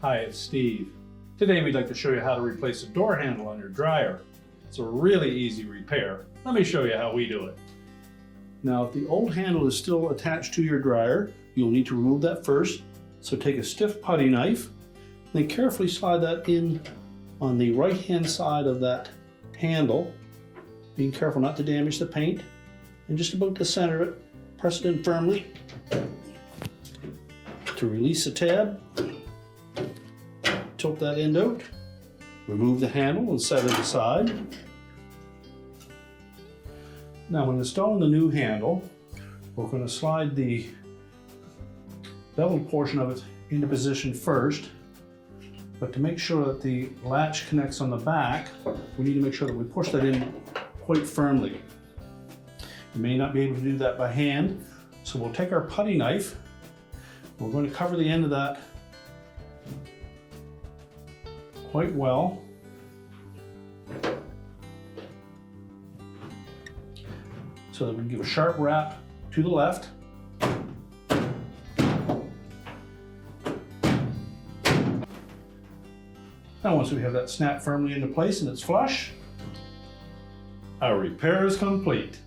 Hi, it's Steve. Today we'd like to show you how to replace a door handle on your dryer. It's a really easy repair. Let me show you how we do it. Now, if the old handle is still attached to your dryer, you'll need to remove that first. So take a stiff putty knife, then carefully slide that in on the right-hand side of that handle, being careful not to damage the paint, and just about the center of it, press it in firmly. To release the tab, tilt that end out, remove the handle and set it aside. Now, when installing the new handle, we're going to slide the beveled portion of it into position first. But to make sure that the latch connects on the back, we need to make sure that we push that in quite firmly. You may not be able to do that by hand, so we'll take our putty knife. We're going to cover the end of that quite well. So that we can give a sharp wrap to the left. Now, once we have that snap firmly into place and it's flush, our repair is complete.